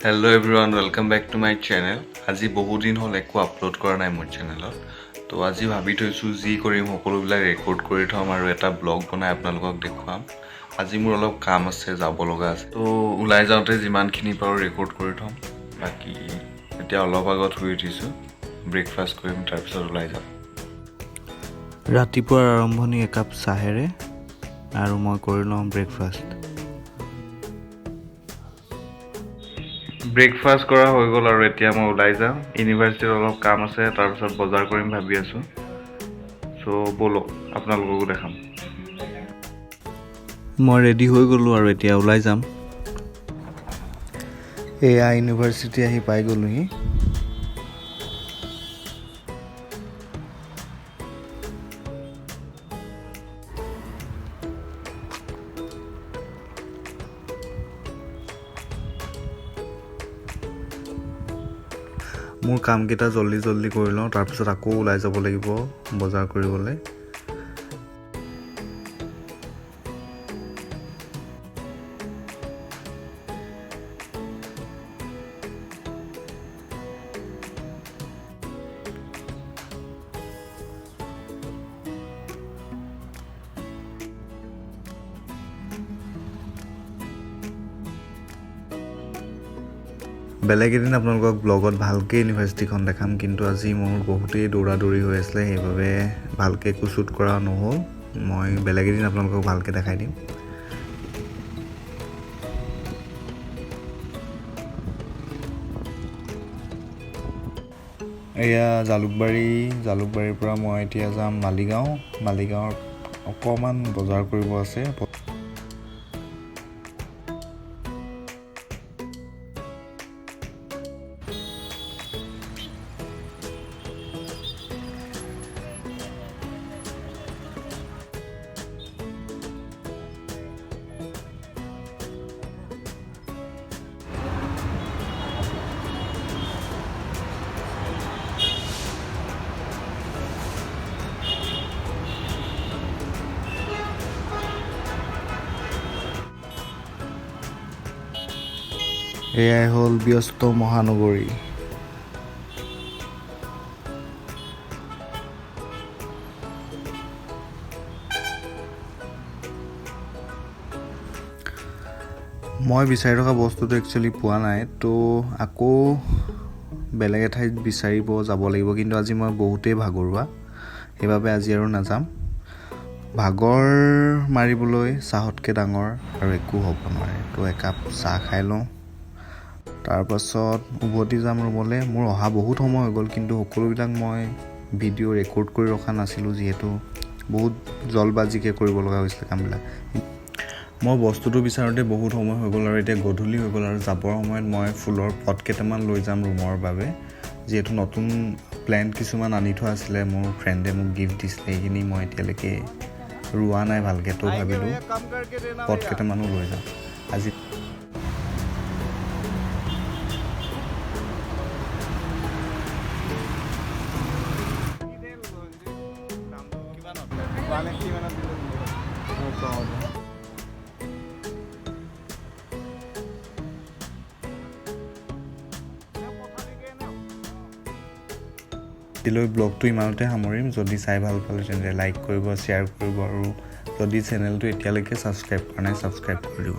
Hello everyone, welcome back to my channel. আজি বহু দিন হল একো আপলোড কৰা নাই মোৰ চেনেলত। তো আজি ভাবি থৈছো যি কৰিম সকলোবিলাক ৰেকৰ্ড কৰি থম আৰু এটা ব্লগ বনাই আপোনালোকক দেখুৱাম। আজি মোৰ অলপ কাম আছে, যাব লগা আছে। তো ওলাই যাওঁতে যিমানখিনি পাৰো ৰেকৰ্ড কৰি থম। বাকি এতিয়া অলপ আগত শুই উঠিছো, ব্ৰেকফাষ্ট কৰিম তাৰ পিছত ওলাই যাম। ৰাতিপুৱাৰ আৰম্ভণি একাপ চাহেৰে আৰু মই কৰি লওঁ ব্ৰেকফাষ্ট। ব্ৰেকফাষ্ট কৰা হৈ গ'ল আৰু এতিয়া মই ওলাই যাম। ইউনিভাৰ্চিটিত অলপ কাম আছে, তাৰ পিছত বজাৰ কৰিম ভাবি আছো। সো বলক আপোনালোককো দেখাম। মই ৰেডি হৈ গ'লো আৰু এতিয়া ওলাই যাম। এয়া ইউনিভাৰ্চিটি আহি পাই গ'লোহি। মোৰ কামকেইটা জল্দি কৰি লওঁ, তাৰপিছত আকৌ ওলাই যাব লাগিব বজাৰ কৰিবলৈ। বেলেগ এদিন আপোনালোকক ব্লগত ভালকৈ ইউনিভাৰ্চিটিখন দেখাম, কিন্তু আজি মোৰ বহুতেই দৌৰা-দৌৰি হৈ আছিলে, সেইবাবে ভালকৈ একো শ্বুট কৰা নহ'ল। মই বেলেগ এদিন আপোনালোকক ভালকৈ দেখাই দিম। এয়া জালুকবাৰীৰ পৰা মই এতিয়া যাম মালিগাঁৱত অকণমান বজাৰ কৰিব আছে। এয়াই হ'ল ব্যস্ত মহানগৰী। মই বিচাৰি থকা বস্তুটো একচুৱেলি পোৱা নাই, তো আকৌ বেলেগ এঠাইত বিচাৰিব যাব লাগিব। কিন্তু আজি মই বহুতেই ভাগৰুৱা, সেইবাবে আজি আৰু নাযাম। ভাগৰ মাৰিবলৈ চাহতকৈ ডাঙৰ আৰু একো হ'ব নোৱাৰে। তো একাপ চাহ খাই লওঁ, তাৰপাছত উভতি যাম ৰুমলৈ। মোৰ অহা বহুত সময় হৈ গ'ল, কিন্তু সকলোবিলাক মই ভিডিঅ' ৰেকৰ্ড কৰি ৰখা নাছিলোঁ, যিহেতু বহুত জলবাজিকৈ কৰিব লগা হৈছিলে কামবিলাক। মই বস্তুটো বিচাৰোঁতে বহুত সময় হৈ গ'ল আৰু এতিয়া গধূলি হৈ গ'ল, আৰু যাবৰ সময়ত মই ফুলৰ পট কেইটামান লৈ যাম ৰুমৰ বাবে, যিহেতু নতুন প্লেণ্ট কিছুমান আনি থোৱা আছিলে, মোৰ ফ্ৰেণ্ডে মোক গিফ্ট দিছিলে। সেইখিনি মই এতিয়ালৈকে ৰোৱা নাই ভালকৈ, তো ভাবিলোঁ পট কেইটামানো লৈ যাম আজি। ব্লগটো ইমানতে সামৰিম। যদি চাই ভাল পালে তেন্তে লাইক কৰিব, শ্বেয়াৰ কৰিব, আৰু যদি চেনেলটো এতিয়ালৈকে ছাবস্ক্ৰাইব কৰা নাই ছাবস্ক্ৰাইব কৰি দিব।